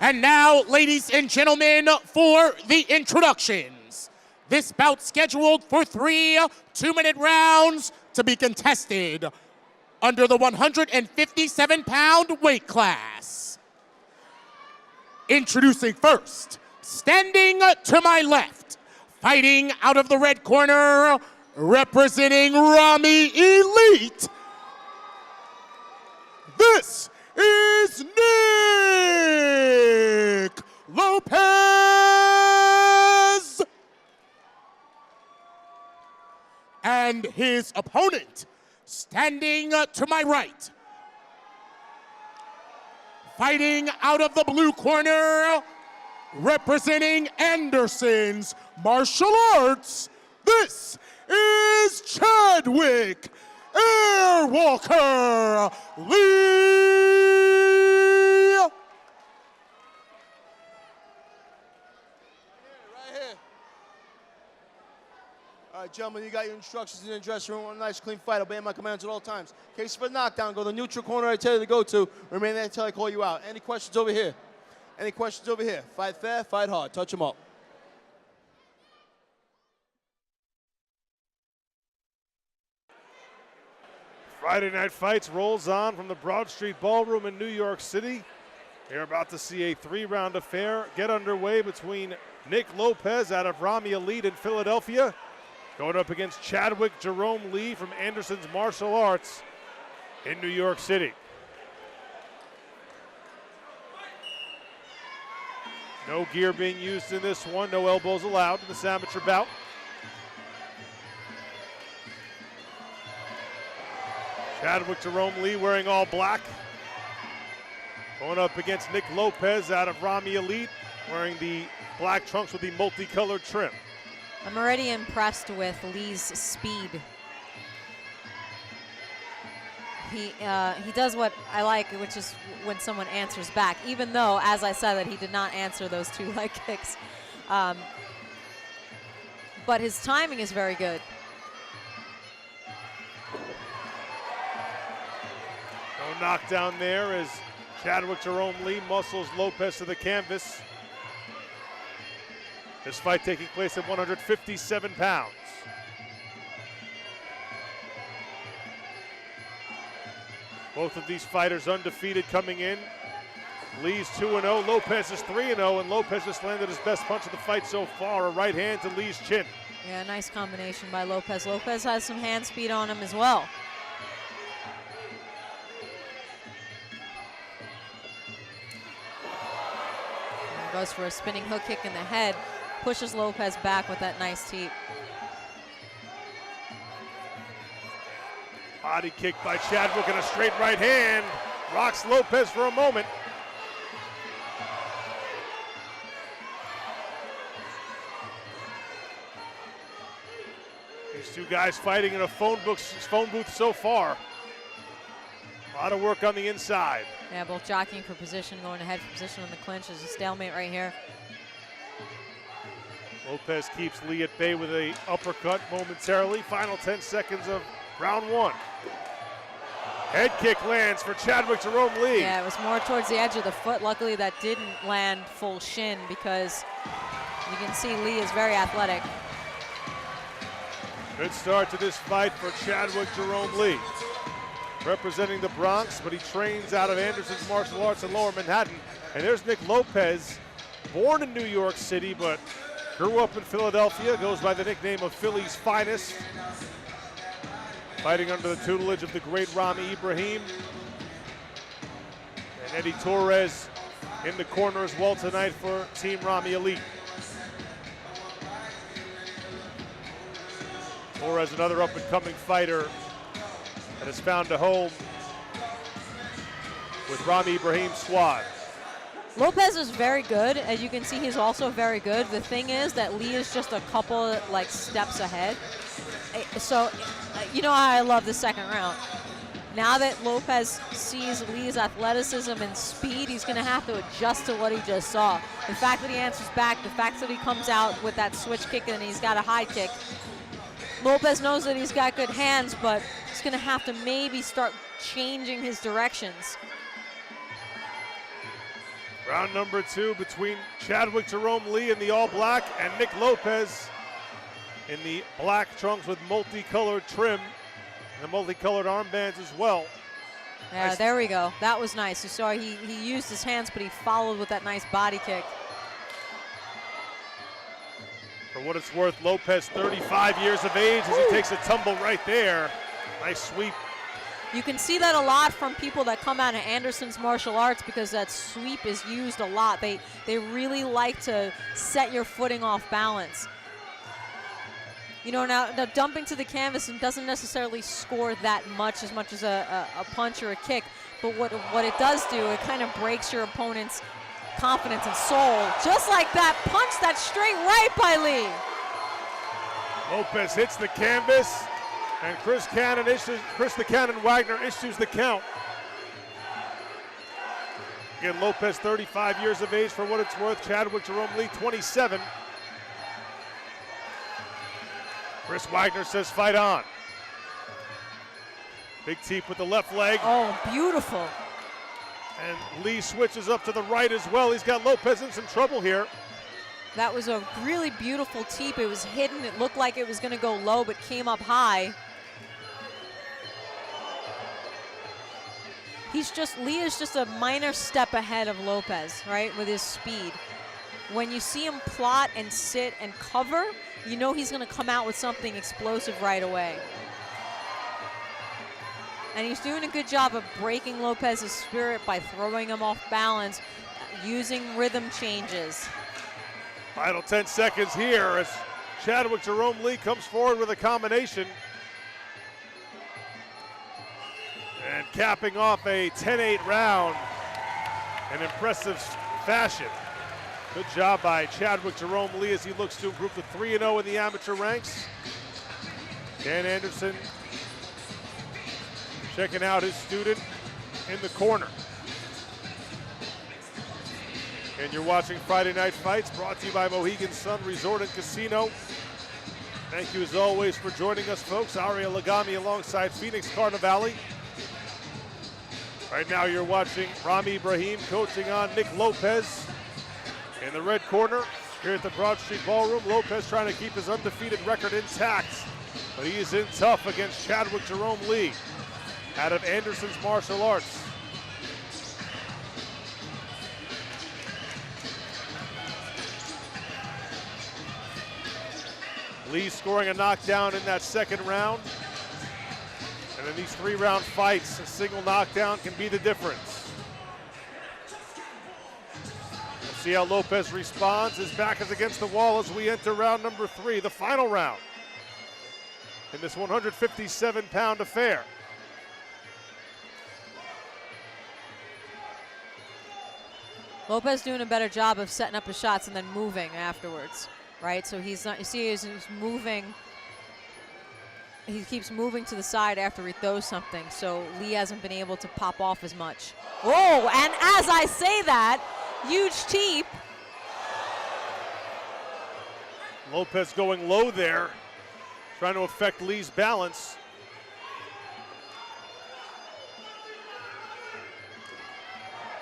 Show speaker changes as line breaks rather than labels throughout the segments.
And now, ladies and gentlemen, for the introductions. This bout scheduled for 3 2-minute rounds to be contested under the 157-pound weight class. Introducing first, standing to my left, fighting out of the red corner, representing Rami Elite, this is Nick Lopez. And his opponent, standing to my right, fighting out of the blue corner, representing Anderson's Martial Arts, this is Chadwick Airwalker Lee.
Right here. All right, gentlemen, you got your instructions in the dressing room. A nice, clean fight. Obey my commands at all times. In case of a knockdown, go to the neutral corner I tell you to go to. Remain there until I call you out. Any questions over here? Any questions over here? Fight fair, fight hard. Touch them up.
Friday Night Fights rolls on from the Broad Street Ballroom in New York City. You're about to see a 3-round affair get underway between Nick Lopez out of Rami Elite in Philadelphia, going up against Chadwick Jerome Lee from Anderson's Martial Arts in New York City. No gear being used in this one, no elbows allowed in this amateur bout. Chadwick Jerome Lee wearing all black. Going up against Nick Lopez out of Rami Elite, wearing the black trunks with the multicolored trim.
I'm already impressed with Lee's speed. He does what I like, which is when someone answers back, even though, as I said, that he did not answer those 2 leg kicks. But his timing is very good.
No knockdown there as Chadwick Jerome Lee muscles Lopez to the canvas. This fight taking place at 157 pounds. Both of these fighters undefeated coming in. Lee's 2-0, Lopez is 3-0, and Lopez just landed his best punch of the fight so far, a right hand to Lee's chin.
Yeah, nice combination by Lopez. Lopez has some hand speed on him as well. Goes for a spinning hook kick in the head, pushes Lopez back with that nice teep.
Body kick by Chadwick and a straight right hand. Rocks Lopez for a moment. These 2 guys fighting in a phone booth so far. A lot of work on the inside.
Yeah, both jockeying for position, going ahead for position on the clinch. There's a stalemate right here.
Lopez keeps Lee at bay with a uppercut momentarily. Final 10 seconds of round 1. Head kick lands for Chadwick Jerome Lee.
Yeah, it was more towards the edge of the foot. Luckily, that didn't land full shin because you can see Lee is very athletic.
Good start to this fight for Chadwick Jerome Lee. Representing the Bronx, but he trains out of Anderson's Martial Arts in Lower Manhattan. And there's Nick Lopez, born in New York City, but grew up in Philadelphia, goes by the nickname of Philly's Finest. Fighting under the tutelage of the great Rami Ibrahim. And Eddie Torres in the corner as well tonight for Team Rami Elite. Torres, another up-and-coming fighter that has found a home with Rami Ibrahim's squad.
Lopez is very good. As you can see, he's also very good. The thing is that Lee is just a couple steps ahead. So, you know how I love the second round. Now that Lopez sees Lee's athleticism and speed, he's going to have to adjust to what he just saw. The fact that he answers back, the fact that he comes out with that switch kick and he's got a high kick. Lopez knows that he's got good hands, but he's going to have to maybe start changing his directions.
Round number 2 between Chadwick Jerome Lee in the all black and Nick Lopez in the black trunks with multicolored trim and the multicolored armbands as well.
Yeah,
Nice.
there we go. That was nice. You saw he used his hands, but he followed with that nice body kick.
For what it's worth, Lopez, 35 years of age, as he takes a tumble right there. Nice sweep.
You can see that a lot from people that come out of Anderson's martial arts because that sweep is used a lot. They really like to set your footing off balance. You know, now dumping to the canvas and doesn't necessarily score that much as a punch or a kick, but what it does do, it kind of breaks your opponent's confidence and soul. Just like that punch, that straight right by Lee.
Lopez hits the canvas, and Chris the Cannon Wagner issues the count. Again, Lopez, 35 years of age for what it's worth. Chadwick Jerome Lee, 27. Chris Wagner says fight on. Big teep with the left leg.
Oh, beautiful.
And Lee switches up to the right as well. He's got Lopez in some trouble here.
That was a really beautiful teep. It was hidden. It looked like it was going to go low, but came up high. Lee is just a minor step ahead of Lopez, right, with his speed. When you see him plot and sit and cover, you know he's going to come out with something explosive right away. And he's doing a good job of breaking Lopez's spirit by throwing him off balance, using rhythm changes.
Final 10 seconds here as Chadwick Jerome Lee comes forward with a combination. And capping off a 10-8 round in impressive fashion. Good job by Chadwick Jerome Lee as he looks to improve to 3-0 in the amateur ranks. Dan Anderson checking out his student in the corner. And you're watching Friday Night Fights, brought to you by Mohegan Sun Resort and Casino. Thank you as always for joining us, folks. Aria Lagami alongside Phoenix Carnivale. Right now you're watching Rami Ibrahim coaching on Nick Lopez. In the red corner, here at the Broad Street Ballroom, Lopez trying to keep his undefeated record intact, but he is in tough against Chadwick Jerome Lee out of Anderson's martial arts. Lee scoring a knockdown in that second round. And in these 3-round fights, a single knockdown can be the difference. See how Lopez responds. His back is against the wall as we enter round number 3, the final round in this 157-pound affair.
Lopez doing a better job of setting up his shots and then moving afterwards, right? So he's not, you see he's moving. He keeps moving to the side after he throws something, so Lee hasn't been able to pop off as much. Oh, and as I say that, huge teep.
Lopez going low there, trying to affect Lee's balance.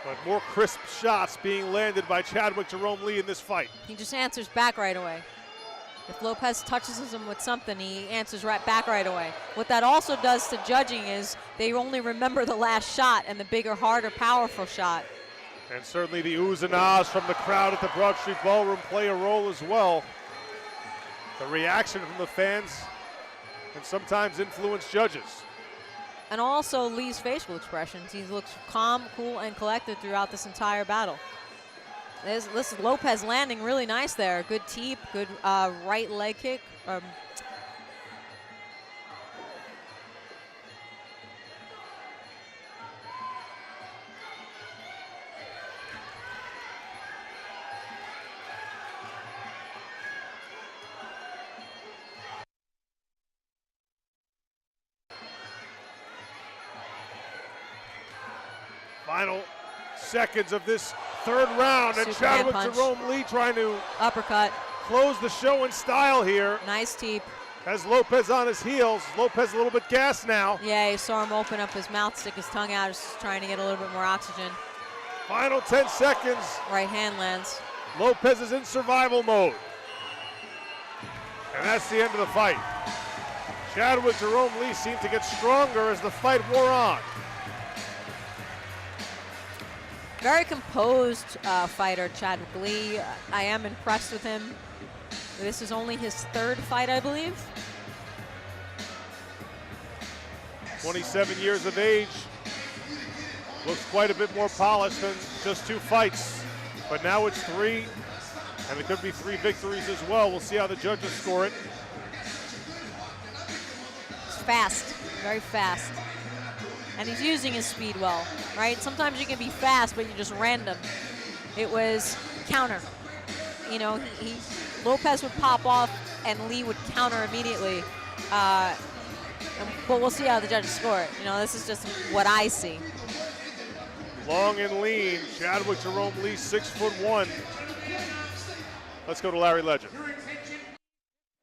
But more crisp shots being landed by Chadwick Jerome Lee in this fight.
He just answers back right away. If Lopez touches him with something, he answers right back right away. What that also does to judging is they only remember the last shot and the bigger, harder, powerful shot.
And certainly the oohs and ahs from the crowd at the Broad Street Ballroom play a role as well. The reaction from the fans can sometimes influence judges.
And also Lee's facial expressions. He looks calm, cool, and collected throughout this entire battle. This is Lopez landing really nice there. Good teep, good right leg kick.
Final seconds of this third round, and Chadwick Jerome Lee trying to
uppercut,
close the show in style here.
Nice teep.
Has Lopez on his heels. Lopez a little bit gassed now.
Yeah, you saw him open up his mouth, stick his tongue out, just trying to get a little bit more oxygen.
Final 10 seconds.
Right hand lands.
Lopez is in survival mode. And that's the end of the fight. Chadwick Jerome Lee seemed to get stronger as the fight wore on.
Very composed fighter, Chadwick Lee. I am impressed with him. This is only his third fight, I believe.
27 years of age. Looks quite a bit more polished than just 2 fights. But now it's 3, and it could be 3 victories as well. We'll see how the judges score it.
It's fast, very fast. And he's using his speed well, right? Sometimes you can be fast, but you're just random. It was counter. You know, Lopez would pop off, and Lee would counter immediately. But we'll see how the judges score it. You know, this is just what I see.
Long and lean, Chadwick Jerome Lee, 6'1". Let's go to Larry Legend.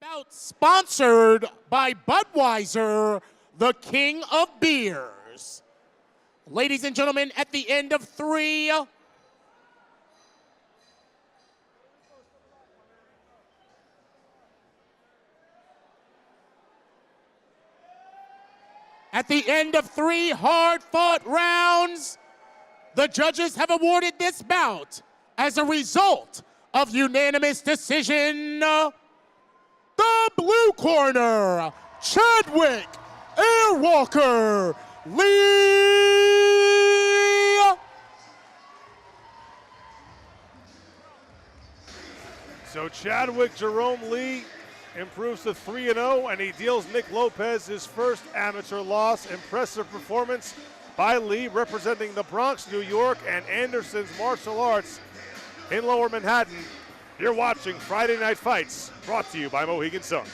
Bout sponsored by Budweiser, the king of beers. Ladies and gentlemen, at the end of 3. At the end of 3 hard-fought rounds, the judges have awarded this bout as a result of unanimous decision. The blue corner, Chadwick Airwalker Lee.
So Chadwick Jerome Lee improves to 3-0, and he deals Nick Lopez his first amateur loss. Impressive performance by Lee, representing the Bronx, New York, and Anderson's Martial Arts in Lower Manhattan. You're watching Friday Night Fights, brought to you by Mohegan Sun.